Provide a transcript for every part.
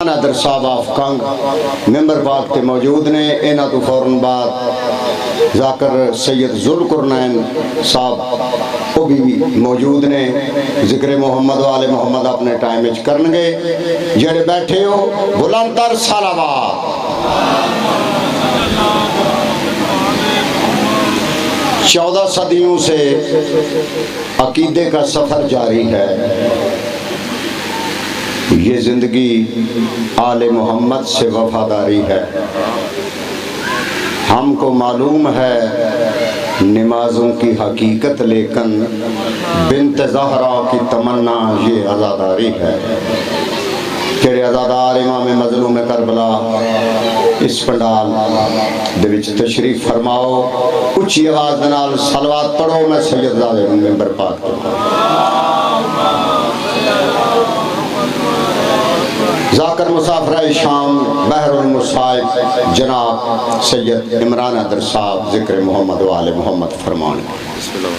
نادر صاحب of king ممبر پاک تے موجود نے. انہاں تو فوراً بعد ذاکر سید ذوالقرنین صاحب وہ بھی موجود نے. ذکر محمد و آل محمد اپنے ٹائم وچ کرنگے. جڑے بیٹھے ہو بلند تر صلوات. 14 صدیوں سے عقیدے کا سفر جاری ہے. یہ زندگی آل محمد سے وفاداری ہے. ہم کو معلوم ہے نمازوں کی حقیقت، لیکن بنت زہرا کی تمنا یہ عزاداری ہے. تیرے عزادار امام مظلوم کربلا اس پنڈال دے وچ تشریف فرماؤ. اچھی آواز نال صلوات پڑھو. میں سید ظالم ممبر پاک ذاکر مسافرہ شام بحر المصائب جناب سید عمران نادر صاحب ذکر محمد و آل محمد فرمان. بسم اللہ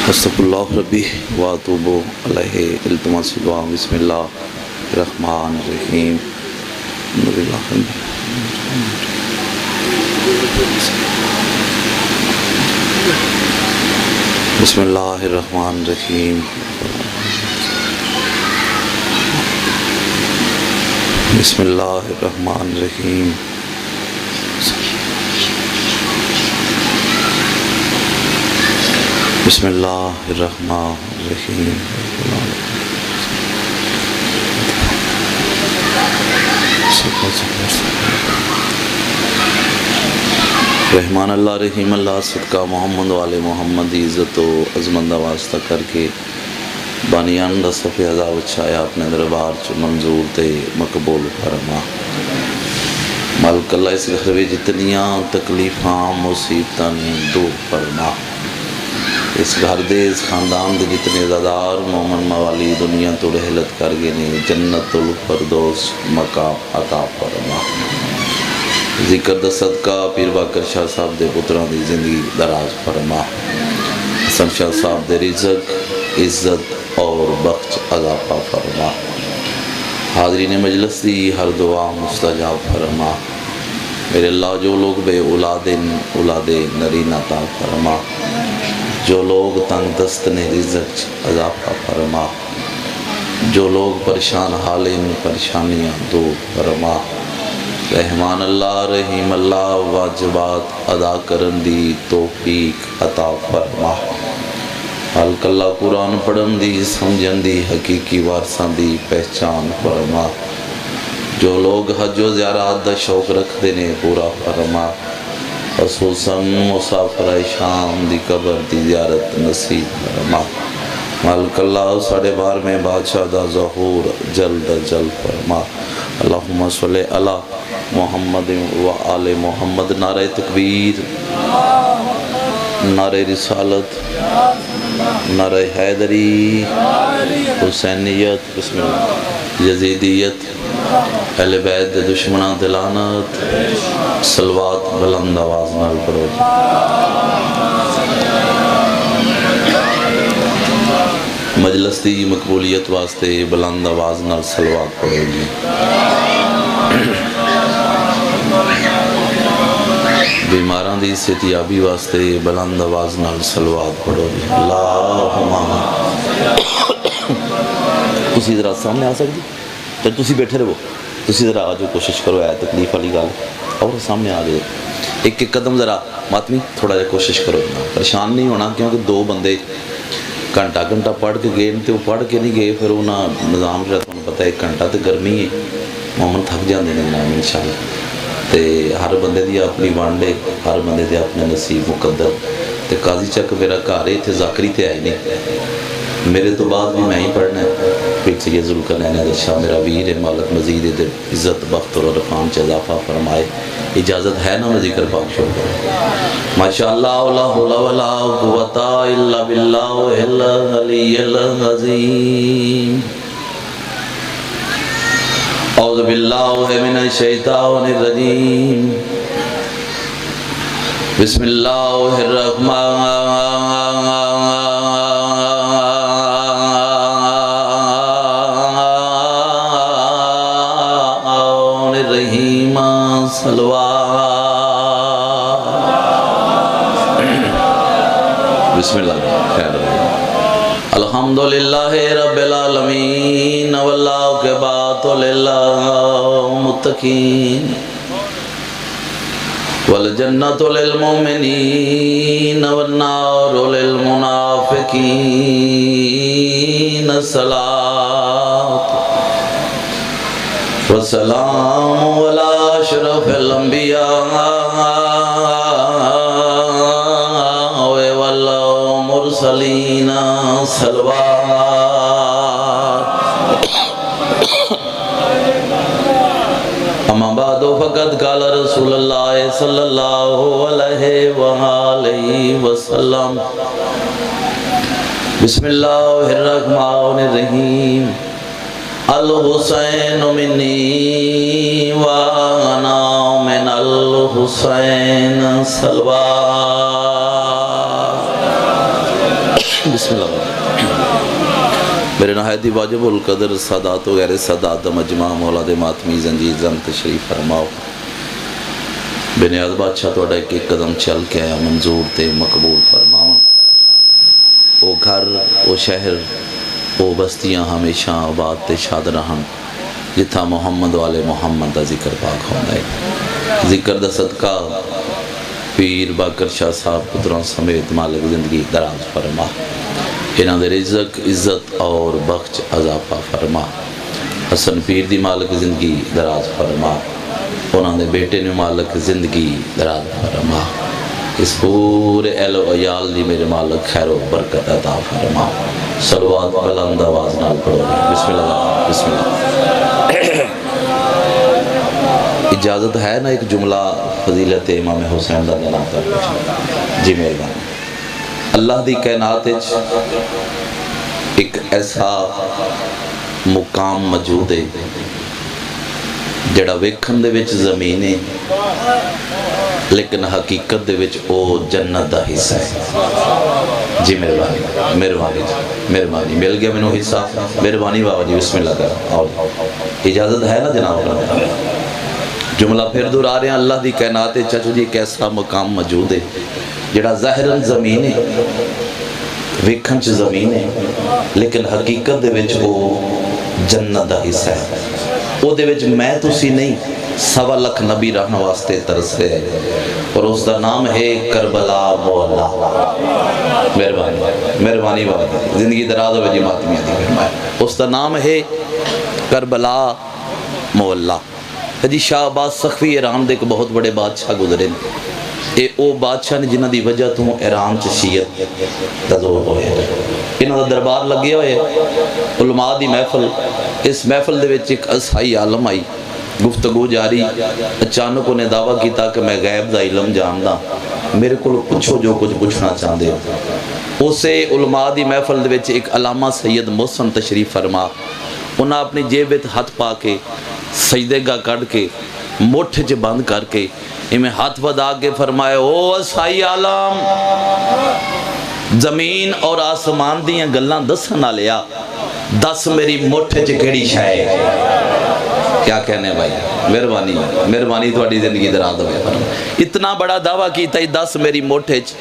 استغفر اللہ ربی واتوب علیہ التماس دعا. بسم اللہ الرحمن الرحیم. بسم اللہ الرحمن الرحیم. بسم اللہ الرحمن الرحیم. بسم اللہ الرحمن الرحیم. رحمان اللہ رحیم اللہ صدقہ محمد والے محمد دی عزت و عظمت دا واسطہ کر کے بانیان دا صفحہ عذاب اچھایا اپنے دربار چ منظور تے مقبول فرما. مالک اللہ اس گھر میں جتنیاں تکلیفاں مصیبتاں دور فرما. اس گھر دے اس خاندان دے جتنے زادار مومن موالی دنیا تو رحلت کر گئے نے جنت الفردوس مقام عطا فرما. ذکر دا صدقہ پیر باقر شاہ صاحب دے پتران دی زندگی دراز فرما. حسن شاہ صاحب دے رزق عزت اور بخش اضافہ فرما. حاضرین مجلس دی ہر دعا مستجاب فرما. میرے اللہ جو لوگ بے اولاد نرین عطا فرما. جو لوگ تنگ دست نے رزق اضافہ فرما. جو لوگ پریشان حالیں پریشانیاں دور فرما. رحمان اللہ رحیم اللہ واجبات ادا کرن دی توفیق عطا فرما. حلق اللہ قرآن پڑھن دی سمجھن دی حقیقی وارثاں دی پہچان فرما. جو لوگ حج و زیارات دا شوق رکھتے نے پورا فرما. خصوصاً مسافر شام دی قبر دی زیارت نصیب فرما. مالک اللہ ساڑھے بار میں بادشاہ دا ظہور جلد جلد فرما. اللہم صلی علی محمد و آل محمد. نعرہ تکبیر، نعرہ رسالت، نعرہ حیدری، حسینیت، بسم اللہ، یزیدیت، اہل بیت دے دشمنان تے لعنت. صلوات بلند آواز نال پڑھو. مجلس دی مقبولیت واسطے بلند آواز نال صلوات پڑھو جی. بیماراں دی صحتیابی واسطے بلند آواز نال صلوات پڑھو جی. اللہم تسی ذرا سامنے آ سکتی تو تسی بیٹھے رہو. تسی ذرا آجو کوشش کرو ہے تکلیف والی گل اور سامنے آ جائے. ایک ایک قدم ذرا ماتمی تھوڑا جا کوشش کرو. پریشان نہیں ہونا کیونکہ دو بندے گھنٹہ پڑھ کے گئے تو وہ پڑھ کے نہیں گئے. پھر انہاں نظام جو تمہیں پتہ ہے ایک گھنٹہ تو گرمی ہے مومن تھک جاندے نے جناب انشاءاللہ. تے ہر بندے دی اپنی وانڈے ہر بندے دے اپنے نصیب مقدر. تے قاضی چک میرا گھر ہے اتنے ذاکری تے آئے نہیں میرے تو بعد بھی میں ہی پڑھنا ہے. پھر سید ذوالقرنین حیدر شاہ میرا ویر ہے، مالک مزید عزت بخت اور عرفان سے اضافہ فرمائے. اجازت ہے نا میں ذکر پاک شروع کروں؟ ماشاءاللہ لا حول ولا قوۃ الا باللہ العلی العظیم. اعوذ باللہ من الشیطان الرجیم. بسم اللہ الرحمن الرحیم. بسم اللہ. الحمدللہ رب العالمین والعاقبۃ للمتقین والجنۃ للمؤمنین والنار للمنافقین. الصلاۃ والسلام علی اشرف الانبیاء والمرسلین. صلوات. اما بعد فقد قال رسول اللہ صلی اللہ علیہ وآلہ وسلم. بسم اللہ الرحمن الرحیم. الحسین منی وانا من الحسین. صلوات. بسم اللہ. میرے نہایت واجب القدر سادات و غیر سادات مجمع مولا دے ماتمی زنجیر زم تشریف فرماؤ. بے نیاز بادشاہ توڑا ایک قدم چل کے آیا منظور تے مقبول فرماؤ. او گھر او شہر او بستیاں ہمیشہ آباد تے شاد رہن جتھا محمد والے محمد دا ذکر پاک ہونا ہے. ذکر دا صدقہ پیر باقر شاہ صاحب پتران سمیت مالک زندگی دراز فرما. انہاں دے رزق عزت اور بخش اضافہ فرما. حسن پیر دی مالک زندگی دراز فرما. انہاں دے بیٹے نے مالک زندگی دراز فرما. اس پورے اہل و عیال دی میرے مالک خیر و برکت عطا فرما. صلوات بلند آواز نال پڑھو. بسم اللہ. بسم اللہ. اجازت ہے نا ایک جملہ فضیلت امام حسین دا نام کر پوچھنا؟ جی مہربانی. اللہ دی کائنات ایک ایسا مقام موجود ہے جڑا ویکھن دے وچ زمین ہے لیکن حقیقت دے وچ او جنت دا حصہ ہے. جی مہربانی. مہربانی. مہربانی. مل گیا مینوں حصہ. مہربانی بابا جی. بسم اللہ کر. اور اجازت ہے نا جناب؟ جملہ پھر دہرا رہے ہیں. اللہ دی کائنات چچو جی ایک ایسا مقام موجود ہے جڑا ظاہراً زمین ہے ویکھن چ زمین ہے لیکن حقیقت دے وچ او جنت دا حصہ ہے. او دے وچ میں تسی نہیں 1.25 لاکھ نبی رہن واسطے ترس رہے ہیں اور اس دا نام ہے کربلا مولا. مہربانی. مہربانی بابا زندگی دراز ہوئے جی ماتمیہ دی فرمائے. اس دا نام ہے کربلا مولا. جی شاہ عباس سخوی ایران دے ایک بہت بڑے بادشاہ گزرے. اے او بادشاہ نے جنہ دی وجہ تو ایران چ شیعت دا زور ہوئے. انہاں دا دربار لگے ہوئے علماء دی محفل. اس محفل دے وچ ایک عیسائی عالم آئی. گفتگو جاری. اچانک انہیں دعویٰ کیتا کہ میں غیب دا علم جاندا. میرے کو پوچھو جو کچھ پوچھنا چاہندے ہو. اسے علماء دی محفل دے وچ ایک علامہ سید محسن تشریف فرما. انہاں اپنی جیب وچ ہاتھ پا کے سجدے گاہ کڑ کے مٹھ چ بند کر کے میں ہاتھ بدا کے فرمائے او عیسائی عالم زمین اور آسمان دیاں گلاں دسنا لیا دس میری مٹھ چ کیڑی شے. کیا کہنے بھائی. مہربانی. مہربانی تہاڈی زندگی دراز ہوئے. اتنا بڑا دعویٰ کیتا ہی دس میری مٹھ چ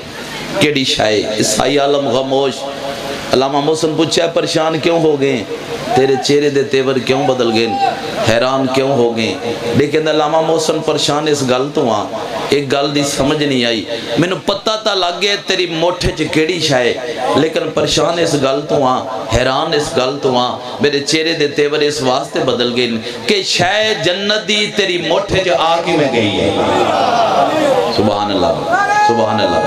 کیڑی شے. عیسائی عالم خاموش. علامہ محسن پوچھا پریشان کیوں ہو گئے؟ تیرے چہرے دے تیور کیوں بدل گئے؟ حیران کیوں ہو گئے؟ لیکن علامہ محسن پریشان اس گل تو ہاں ایک گل دی سمجھ نہیں آئی. مینوں پتہ تا لگ گیا تیری مٹھ چ کیڑی شے لیکن پریشان اس گل تو ہاں حیران اس گل تو ہاں میرے چہرے دے تیور اس واسطے بدل گئے کہ شے جنت دی تیری مٹھ چ آ کے میں گئی ہے. سبحان اللہ. سبحان اللہ.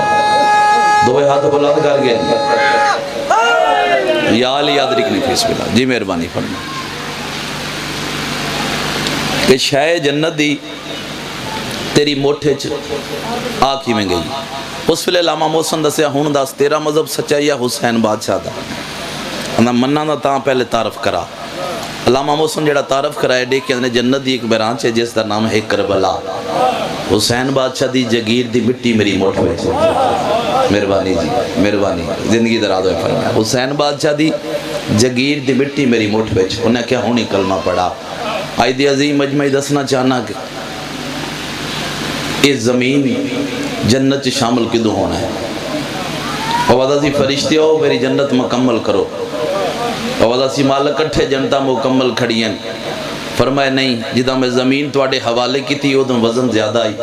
دو ہاتھ بلند کر گئے. یا علی ادرکنی فی سبیل اللہ. جی مہربانی فرما کہ شے جنت دی تیری موٹھے آ کی میں گئی. اس ویلے علامہ محسن دسیا ہوں دس تیرا مذہب سچا یا حسین بادشاہ دا؟ انہاں مننا دا تاں پہلے تعارف کرا. علامہ محسن جڑا تعارف کرائے ڈیکھے اندھنے جنت دی ایک برانچ ہے جس دا نام ہے کربلا. حسین بادشاہ دی جگیر دی مٹی میری موٹھ میں. مہربانی جی مہربانی زندگی دراز ہوئے فرمایا. حسین بادشاہ دی جگیر دی مٹی میری موٹھ میں. انہیں کیا ہونی کلمہ پڑھا. آئی دی عظیم مجمعی دسنا چاہنا کہ اس زمین جنت شامل کدوں ہونا ہے. آوازہ سی فرشتے ہو میری جنت مکمل کرو. آوازہ سی مالک کٹھے جنتا مکمل کھڑی ہیں. فرمائے نہیں جدہ میں زمین توڑے حوالے کی تھی ادھن وزن زیادہ آئی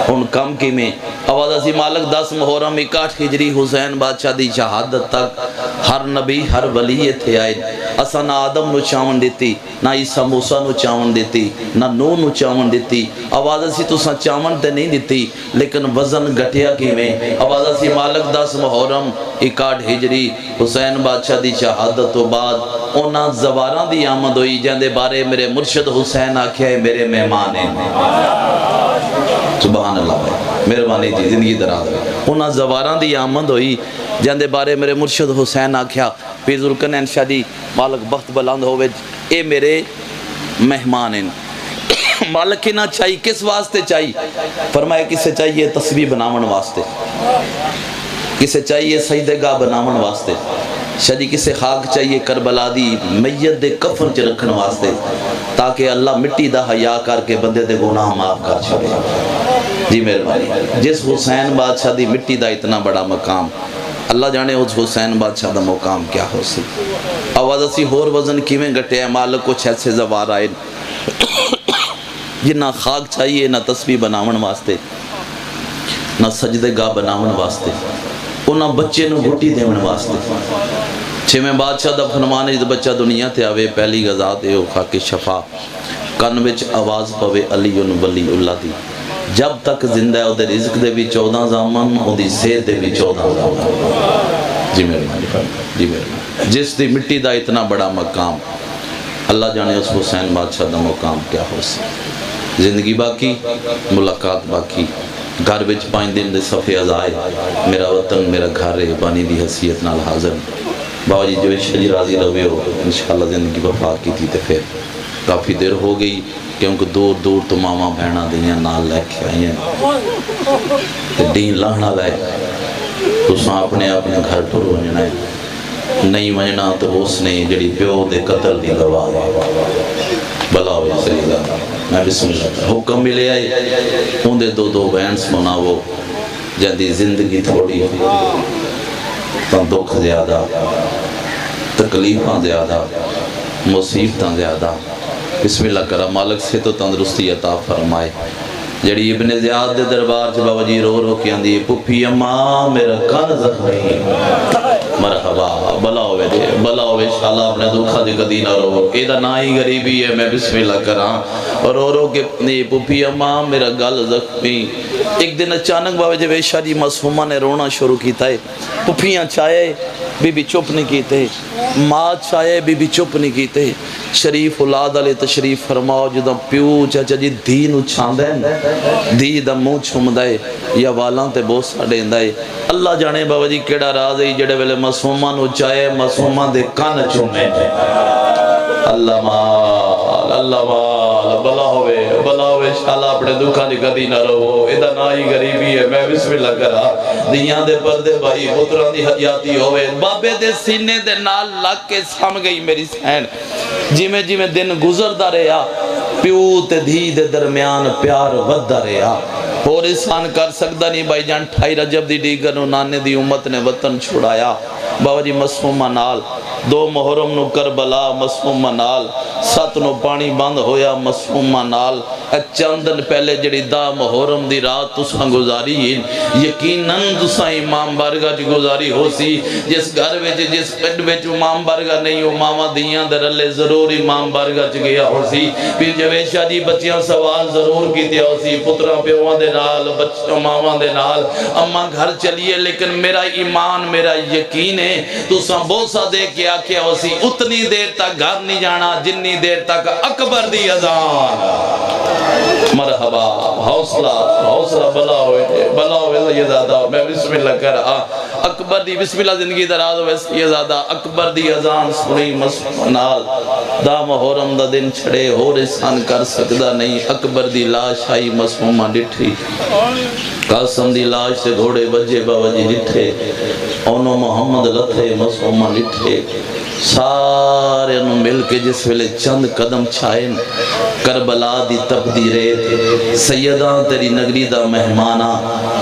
ان کم کی میں. آوازہ سی مالک 10 محرم 61 ہجری حسین بادشاہ دی شہادت تک ہر نبی ہر ولی تھے آئے. اسا نہ آدم نو چاون دیتی نہ عیسیٰ موسیٰ نو چاون دیتی نہ نوح نو چاون دیتی. آوازہ سی تو سا چاون تے نہیں دیتی لیکن وزن گھٹیا کی میں. آوازہ سی مالک 10 محرم 61 ہجری حسین بادشاہ دی شہادت تو بعد اونا زواراں دی آمد ہوئی جاندے بارے میرے مرشد حسین آکھیا ہے میرے مہمان ہیں. سبحان اللہ مہربانی جی زندگی دراز ہے. اونا زواراں دی آمد ہوئی جاندے بارے میرے مرشد حسین آکھیا پیر ذوالقرنین شاہ دی مالک بخت بلند ہوئے اے میرے مہمان ہیں. مالک کی نہ چاہیے کس واسطے چاہیے؟ فرمایا کسے چاہیے تسبیح بناون واسطے, کسے چاہیے سجدہ گاہ بناون واسطے, شجی کسے خاک چاہیے کربلا دی میت دے کفن چ رکھن واسطے تاکہ اللہ مٹی دا حیا کر کے بندے دے گناہ معاف کر چھوڑے. جی مہربانی. جس حسین بادشاہ دی مٹی دا اتنا بڑا مقام اللہ جانے اس حسین بادشاہ دا مقام کیا ہو سی. آواز اسی ہور وزن کیویں گھٹے ہیں مالک کو چھت سے زوار آئے جنہ خاک چاہیے نہ تسبیح بناون واسطے نہ سجدہ گاہ بناون واسطے انہاں بچے نو گھٹی دیون واسطے. چھویں بادشاہ دا فرمان جد بچہ دنیا تے آوے پہلی غذا دے او خاک شفا کن وچ آواز پوے علی ولی اللہ دی جب تک زندہ ہے او دے رزق دے بھی 14 زامن او دی صحت دے بھی 14 زامن. جی مہربانی جی مہربانی. جس دی مٹی دا اتنا بڑا مقام اللہ جانے اس حسین بادشاہ دا مقام کیا ہو سی. زندگی باقی ملاقات باقی گھر بچ 5 دن دے صفحے ازائے میرا وطن میرا گھر ہے بانی دی حیثیت نال حاضر. بابا جی جو شجی راضی روے ہو انشاءاللہ زندگی وفا کی تھی تے پھر کافی دیر ہو گئی کیونکہ دور دور تو ماما بہنا دیاں نال لے کے آئی ہیں دین لانا لے تو ساں اپنے گھر ٹور ونجنا ہے نہیں ونجنا تو اس نے جڑی پیو دے قتل دی گواہ بلا ہوئی سریدہ. میں بسم اللہ حکم ملے آئے ان دے دو بینس مناو جاندی زندگی تھوڑی تاں دکھ زیادہ تکلیفاں زیادہ مصیبتاں زیادہ. بسم اللہ کرا مالک سے تو تندرستی عطا فرمائے. جڑی ابن زیاد دے دربار چ بابا جی رو رو کے آندی پپھی اماں میرا کن زخمی مرحبا بلا ہوئے دے بلا ہوئے شاءاللہ اپنے دکھا دے کدی نہ رو ایدہ نہ ہی غریبی ہے. میں بسم اللہ کراں رو رو کے پپھی اماں میرا گل زخمی. ایک دن اچانک بابا جی ویشا جی معصومہ نے رونا شروع کیتا ہے. پپھیاں چاہے بی بی چپ نہیں کیتے ماں چاہے بی بی چپ نہیں کیتے. شریف اولاد علی تشریف فرماؤ جدہ پیو چاچا جی دھی نو چھاندے دھی دا منہ چھمدائے یا والاں تے بوسا دیندائے. اللہ جانے بابا جی کیڑا راز ہے جڑے ویلے معصوماں نو چاہے معصوماں دے کان چھومے. اللہ مال بلا ہوئے شاءاللہ اپنے دکھا دی کدی نہ رہو ایدہ نہ ہی غریبی ہے. میں بسم اللہ کرا دیاں دے پردے بھائی پتران دی حیاتی ہوئے بابے دے سینے دے نال لگ کے سم گئی میری سین. جی میں دن گزر دا رہا پیو تے دھی دے درمیان پیار ود دا رہا اور انسان کر سکتا نہیں. بھائی جان 28 رجب دی دیگر نو نانے دی امت نے وطن چھوڑایا. بابا جی معصومہ نال 2 محرم نو کربلا معصومہ نال 7 نو پانی بند ہویا معصومہ نال چندن پہلے جڑی دا محرم دی رات تساں گزاری یقیناً تساں امام بارگاہ چ گزاری ہو سی جس گھر وچ جس پنڈ وچ امام بارگاہ نہیں ہو ماما دیاں دے رلے ضرور امام بارگاہ چ گیا ہو سی پھر جوید شاہ جی بچیاں سوال ضرور کیتے ہو سی پتراں پیواں دے نال بچوں ماواں دے نال اماں گھر چلیے لیکن میرا ایمان میرا یقین ہے تساں بوسا دے کے آکھیا ہو سی اتنی دیر تک گھر نہیں جانا جنی دیر تک اکبر دی اذان مرحبا حوصلہ بلا ہوئے سیدادہ میں بسم اللہ کر اکبر دی بسم اللہ زندگی دراز ہوئے سیدادہ اکبر دی اذان سنی مسنال دا محرم دا دن چھڑے ہو رسان کر سکدا نہیں اکبر دی لاش آئی مسمومہ ڈٹھی قاسم دی لاش سے گھوڑے بجے باوجی ڈٹھے اونو محمد لتھے مسمومہ ڈٹھے سارے انہوں مل کے جس ویلے چند قدم چھائن کربلا دی تپدی ریت سیداں تیری نگری دا مہمانا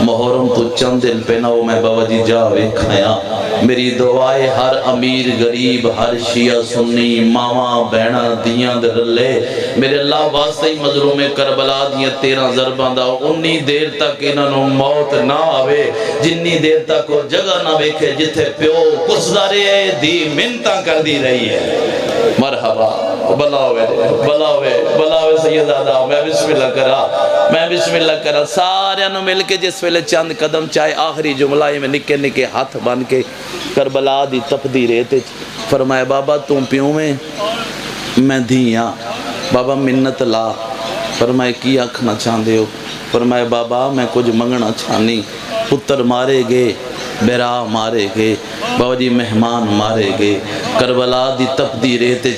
محرم تو چند دن پہناؤ میں باوجی جاوے کھایا میری دعائے ہر امیر غریب ہر شیعہ سنی ماما بہنا دیاں درلے میرے اللہ واسطے مظلوم کربلا دیاں 13 ضرباں دا 19 دیر تک انہوں موت نہ آوے جنی دیر تک وہ جگہ نہ بیکھے جتھے پیو کسدارے دی منتاں کر دی رہی ہے مرحبا بلاوے سیدادہ میں بسم اللہ کرا سارے انہوں مل کے جس ویلے چند قدم چاہے آخری جملہ میں نکے نکے ہاتھ بن کے کربلا دی تپدی رہتے فرمائے بابا تم پیوں میں دھیاں بابا منت لا فرمائے کی آکھنا چاندے ہو فرمائے بابا میں کچھ منگنا چھانی پتر مارے گے بیرا مارے گے بابا جی مہمان مارے گے کربلا دی تپدی ریتے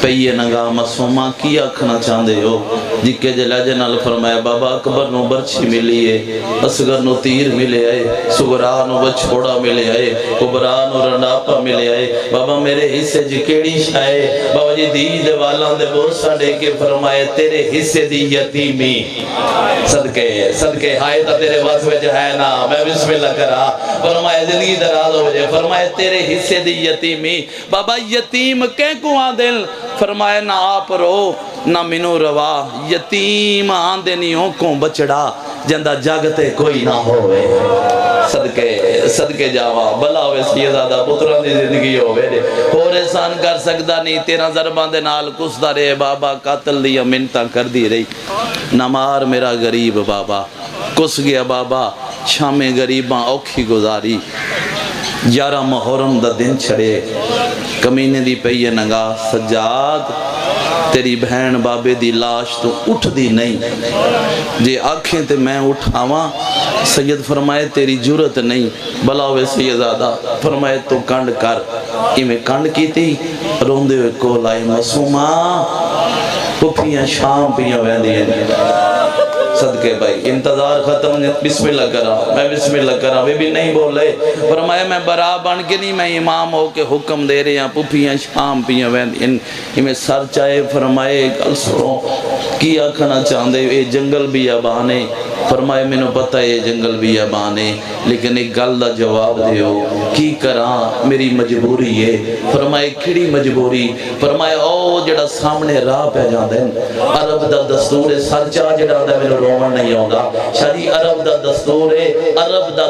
پئیے نگا مسومہ کی آکھنا چاندے ہو جی کے جلاجے نال فرمایا بابا اکبر نو برچی ملی ہے اصغر نو تیر ملے آئے سگرا نو بچھوڑا ملے آئے کبرا نو رنڈاپا ملے آئے بابا میرے حصے جی کیڑی شائے بابا جی دید والان دے بوسا دے کے فرمائے تیرے حصے دی یتیمی صدقے ہائے تا تیرے واسوے جو ہے نا میں بسم اللہ کرا فرمائے زندگی دراز ہو جائے فرمائے تیرے حصے دی یتیمی بابا یتیم کہیں کو دل فرمائے نہ آپ رو نہ منو روا یتیم آندے نیوں کو بچڑا جندہ جاگتے کوئی نہ ہوئے صدقے جاوا بلا ہوئے سیدادہ پتران دی زندگی ہوئے اور احسان کر سکتا نہیں 13 ضربان دے نال کس دا رہے بابا قاتل دیا منتاں کر دی رہی نمار میرا غریب بابا کس گیا بابا شام غریباں اوکھی گزاری 11 محرم دا دن چھڑے کمینے دی پئیے نگا سجاد تیری بہن بابے دی لاش تو اٹھ دی نہیں جے آنکھیں تے میں اٹھاواں سید فرمائے تیری جرت نہیں بلاوے سیدادہ فرمائے تو کنڈ کر میں کنڈ کی تھی روندے ہوئے کو لائے مسومہ پپیاں شام پیاں ویندی ہیں صدقے بھائی انتظار ختم بسم اللہ کرا میں بسم اللہ کرا وہ بھی نہیں بولے فرمایا میں برا بن کے نہیں میں امام ہو کے حکم دے رہے ہیں پپیاں شام پیاں میں سر چاہے فرمائے گل سنو کی آکھنا چاندے اے جنگل بھی آبانے فرمائے میں نے پتہ ہے جنگل بھی آبانے لیکن ایک گل دا جواب دیو کی کراں میری مجبوری ہے فرمائے کھڑی مجبوری فرمائے او جڑا سامنے راہ پہ جاندے عرب دا دستور سر چاہ جڑا دا میں رومن نہیں ہوگا شادی عرب دا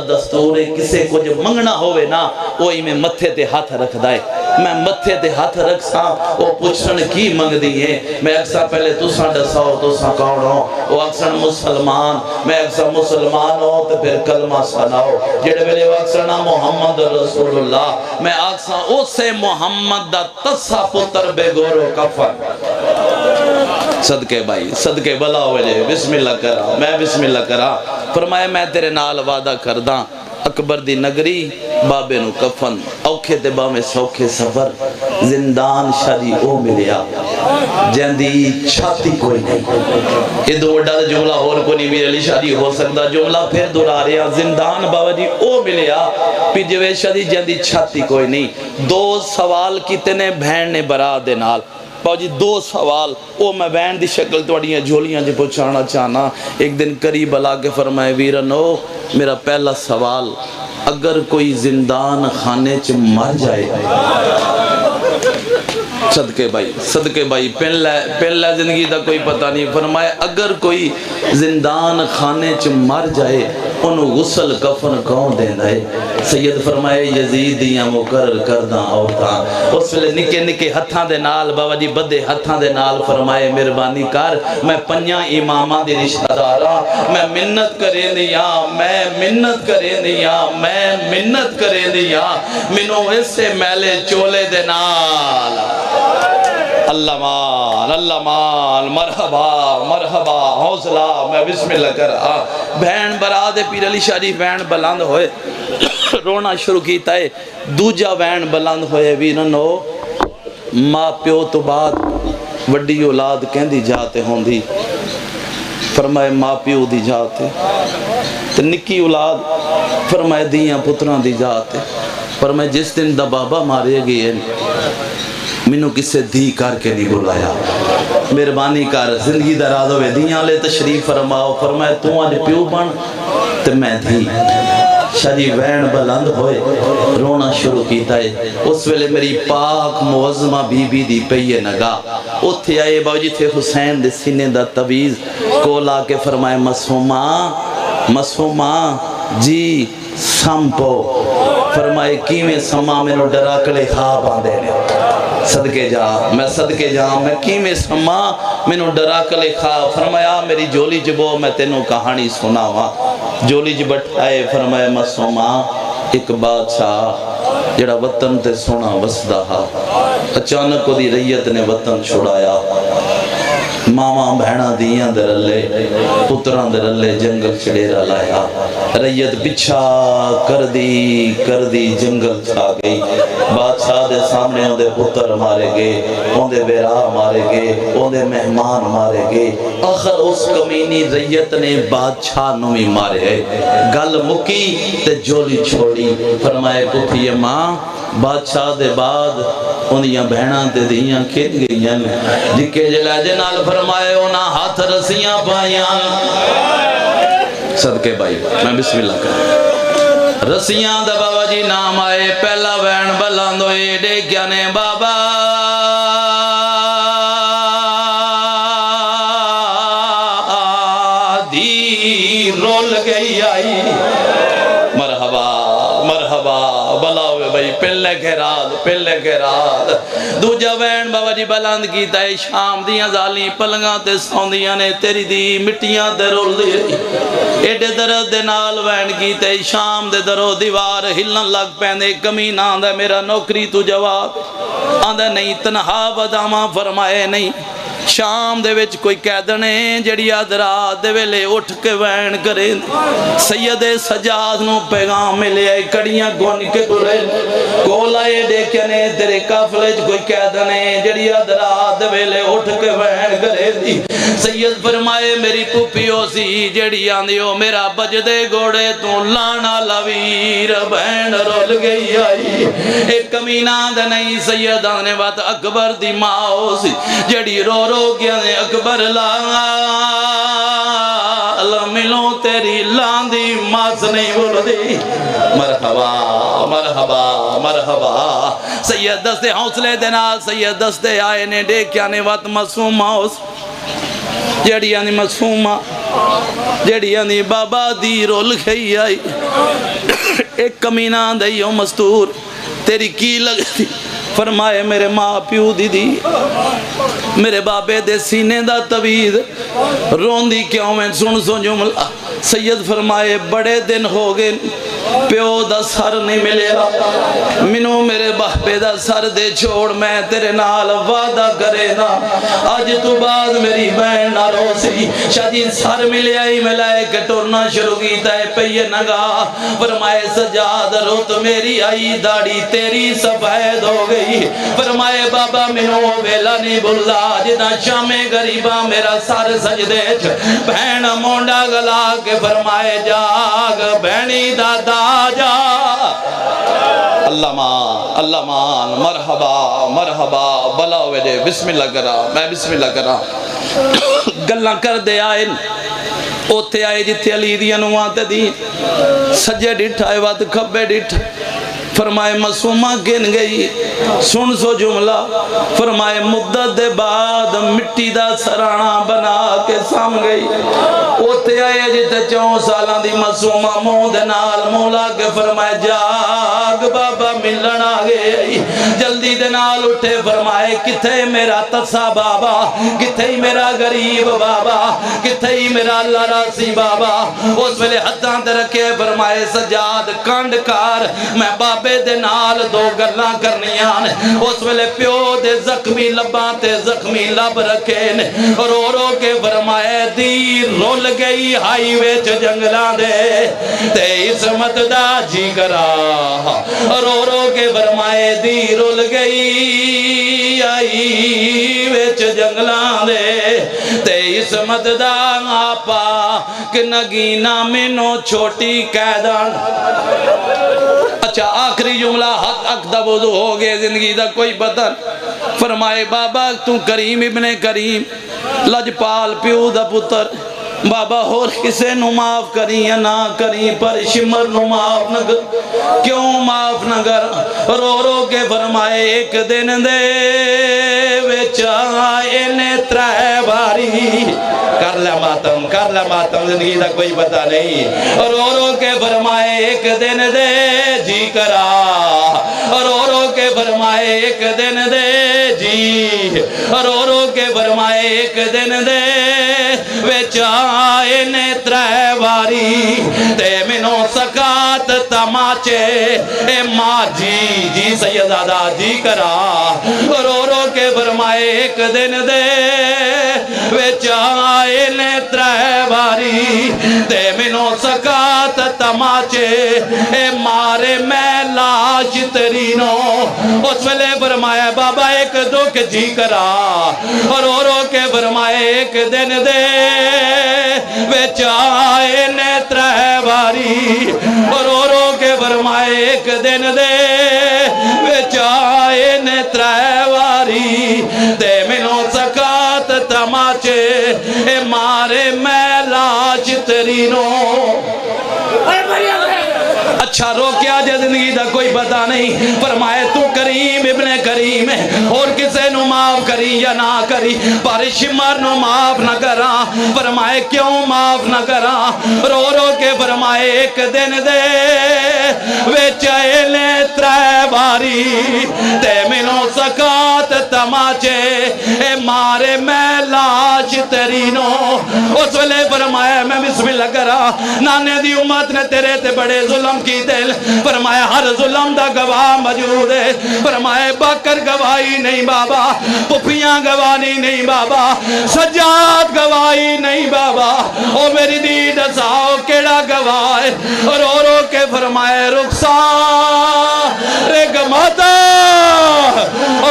دستور ہے کسے کو جو منگنا ہوئے نا وہی میں متھے تے ہاتھ رکھ دائے میں متھے تے ہاتھ رکھ ساں وہ پوچھن کی منگ دی ہے میں اکثر پہلے تو ساں ڈساؤ تو ساں کون ہوں وہ اکثر مسلمان میں اکثر مسلمان ہوں تو پھر کلمہ سناؤ جڑے میرے اکثر نا محمد رسول اللہ میں اکثر اسے محمد دا تسا پتر بے گورو کفن صدقے بھائی صدقے بلا ہوئے جے بسم اللہ کرا میں بسم اللہ کرا فرمایا میں تیرے نال وعدہ کرداں اکبر دی نگری بابے نو کفن اوکھے تے باویں سوکھے سفر زندان شادی او ملیا جندی چھاتی کوئی نہیں یہ دو وڈا جملہ اور کو نہیں میرے لی شادی ہو سکتا جملہ پھر دورا رہا زندان بابا جی او ملیا پھر جوے شادی جندی چھاتی کوئی نہیں 2 سوال کتنے بہن نے برا دے نال باو جی 2 سوال او میں بین دی شکل توڑیاں جھولیاں جی پوچھانا چاہنا ایک دن قریب اللہ کے فرمائے ویرنو میرا پہلا سوال اگر کوئی زندان خانے چ مر جائے صدقے بھائی پہلا زندگی دا کوئی پتہ نہیں. فرمایا اگر کوئی زندان خانے چ مر جائے انہوں غسل کفن کون دینا ہے؟ سید فرمائے یزید دیاں مقرر کرداں عورتاں. اس ویلے نکے نکے ہتھاں دے نال بابا جی بدے ہتھاں دے نال فرمائے مہربانی کر میں پنجاں اماماں دی رشتہ داراں میں منت کریں دیاں منوں اسے میلے چولے دے نال. اللہ مان مرحبا حوصلہ. میں بسم اللہ کر بہن برا دے پیر علی شاہ جی بہن بلند ہوئے رونا شروع کیتا ہے. دوجا بہن بلند ہوئے بھی ننو ماں پیو تو بعد وڈی اولاد کہندی جاتے ہوندی. فرمائے ماں پیو دی جاتے تو نکی اولاد فرمائے دیاں پتران دی جاتے. فرمائے جس دن دا بابا مارے گئے منو کسے دی کر کے نہیں بلایا. مہربانی کر زندگی دراز ہوئے دیاں لے تشریف فرماؤ. فرمائے تو آج پیو بن تو میں دھی. شاہ جی وین بلند ہوئے رونا شروع کیتا ہے. اس ویلے میری پاک معظمہ بی بی دی پئیے نگا اتھے آئے باو جی تھے حسین دے سینے دا طویز کولا کے فرمائے مسومہ جی سمپو. فرمائے کیویں سما میں نو ڈرا کلے خواب آندے نے. صدقے جا میں کیویں سما میں نو ڈرا کلے خواب. فرمایا میری جولی جبو میں تینوں کہانی سناواں. جولی جب بٹھائے فرمائے مسومہ ایک بادشاہ جڑا وطن تے سونا وسدا ہا اچانک کو دی ریت نے وطن چھڑایا. ماما بہنا دیاں درلے پتران درلے جنگل چڑیرہ لایا. ریت بچھا کر دی جنگل چھا گئی. بادشاہ دے سامنے اندے پتر مارے گئے اندے بیراہ مارے گئے اندے مہمان مارے گئے. آخر اس کمینی ریت نے بادشاہ نوی مارے. گل مکی تے جولی چھوڑی. فرمائے پتھیے ماں بادشاہ دے بعد اندیاں بہناں تے دیاں کھیت گئیاں جکے جلائے نال فرمائے اونا ہاتھ رسیاں پائیاں. صدقے بھائی میں بسم اللہ کریں. رسیاں دا بابا جی نام آئے پہلا بہن بلند ہوئے ڈیکیا نے بابا دی رول گئی آئی. مرحبا بلا ہوئے بھائی پہلے کے رات دوجہ بہن بابا جی بلند کیتا ہے. شام دیاں زالی پلنگاں تے سوندیاں نے تیری دی مٹیاں تے رول دی ایڈے درد دے نال بہن کیتا ہے. شام دے درو دیوار ہلن لگ پیندے. کمینہ آندہ میرا نوکری تو جواب آندہ نہیں تنہا بدامہ. فرمائے نہیں شام دے وچ کوئی قیدنے جڑی آدرات دے ویلے اٹھ کے وین کریں. سید سجاد نو پیغام ملے آئے کڑیاں گون کے گرے کولائے دیکھنے تیرے کافلے کوئی قیدنے جڑی آدرات دے ویلے اٹھ کے وین کرے دی. سید فرمائے میری پوپیو سی جڑی آندیو میرا بجدے گوڑے تو لانا لویر بہن رول گئی آئی. ایک کمینہ دے نہیں سید آنے بات اکبر دی ماں سی جڑی رو گیا نے اکبر ملوں تیری لاندی ماس نہیں بول دی. مرحبا سید دستے حوصلے دینا. سید دستے آئے نے ڈیکیا نے وات مسومہ جڑیاں دی مسومہ جڑیاں دی بابا دی رول گئی آئی. ایک کمینہ دیو مستور تیری کی لگ دی. فرمائے میرے ماں پیو دی میرے بابے دے سینے دا طویز رون دی کیوں میں سن جملہ. سید فرمائے بڑے دن ہو گئے پیو دا سر نہیں ملیا. منو میرے بابے دا سر دے چھوڑ میں تیرے نال وعدہ کرے نا آج تو بعد میری بہن نہ رو سی. شاہ جی سر ملیا ہی ملائے کہ ٹورنا شروع کیتا ہے پہیے نگا. فرمائے سجاد روت میری آئی داڑی تیری سفید ہو گئی. فرمائے بابا منو ویلا نہیں بھلا جنا شام غریبہ میرا سر سجدے بہن مونڈا گلا کے فرمائے جاگ بہنی دادا جا. اللہ مان مرحبا بلا ہوئے دے. بسم اللہ کرا میں بسم اللہ کرا. گلہ کر دے آئے اوتھے آئے جتھے علی دیا نوان تے دی سجے ڈٹھ آئے وات کھبے ڈٹھ فرمائے معصومہ گن گئی سن سو جملہ فرمائے مدت دے بعد مٹی دا سرانا بنا کے سام گئی اوتے آئے جتے 4 سالان دی معصومہ منہ دے نال مولا کے فرمائے جاگ بابا ملن آ گئی جلدی دے نال اٹھے فرمائے کتھے میرا تسا بابا کتھے میرا غریب بابا کتھے میرا اللہ راسی بابا اس ویلے ہتھاں تے رکھے فرمائے سجاد کنڈ کار میں بابے دے نال 2 گلاں کرنیاں اس ویلے پیو دے زخمی لباں تے زخمی لب رکھے رو رو کے فرمائے دی رول گئی ہائی وچ جنگلاں دے تے عصمت دا جی کرا رو رو کے فرمائے دی رول گئی آئی وچ جنگلاں دے تے عصمت دا آپا کہ نگینا مینو چھوٹی قیدان اچھا آخری جملہ حق دا وضو ہو گئے زندگی دا کوئی بدل فرمائے بابا تو کریم ابن کریم لجپال پیو دا پتر بابا اور کسے نو معاف کری یا نہ کری پر شمر نو معاف نہ کر کیوں معاف نہ کر رو رو کے فرمائے ایک دن دے وچا انہیں 3 باری کر لے ماتم زندگی دا کوئی پتہ نہیں رو رو کے فرمائے ایک دن دے جی کرا رو رو کے فرمائے ایک دن دے جی رو رو کے فرمائے ایک دن دے وچا انہیں 3 باری تے منو سکات تماچے اے ماں جی سیدادہ جی کرا رو رو کے فرمائے ایک دن دے وچا انہیں 3 باری تے منو سکات تماچے اے مارے میں لاش ترینو اس ویلے فرمایا بابا ایک دکھ جی کرا رو رو کے فرمائے ایک دن دے وچائے نے 3 باری رو رو کے فرمائے ایک دن دے وچائے نے 3 باری تے منو سکات تماچے اے مارے میں لاش ترینو اچھا رو کیا جے زندگی دا کوئی پتہ نہیں فرمائے تو کریم ابن کریم ہے اور کسے نو معاف کری یا نہ کری پر شمر نو معاف نہ کرا فرمائے کیوں معاف نہ کرا رو رو کے فرمائے ایک دن دے وچائے نے 3 باری تے منو سکات تماچے اے مارے میں لاش ترینو اس ویلے فرمایا میں بسم اللہ کرا نانے دی امت نے تیرے تے بڑے ظلم کی دل فرمایا ہر ظلم دا گواہ موجود ہے فرمایا باکر گواہی نہیں بابا پپیاں گواہی نہیں بابا سجاد گواہی نہیں بابا او میری دید ساؤ کیڑا گواہ ہے رو رو کے فرمایا رخصار گماتا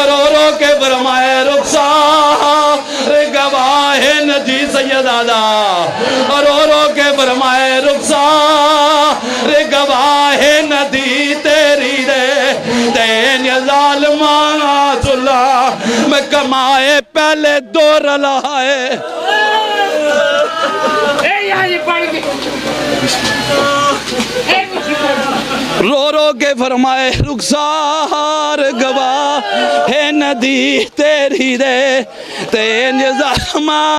رو رو کے فرمایا رخصار گواہ نجی سیدادہ رو رو کے فرمایا رخصار گواہ ندی تیری دے تین ظالمان ظلم میں کمائے پہلے 2 رلائے رو رو کے فرمائے رخسار گواہ ہے ندی تیری دے تین ظالمان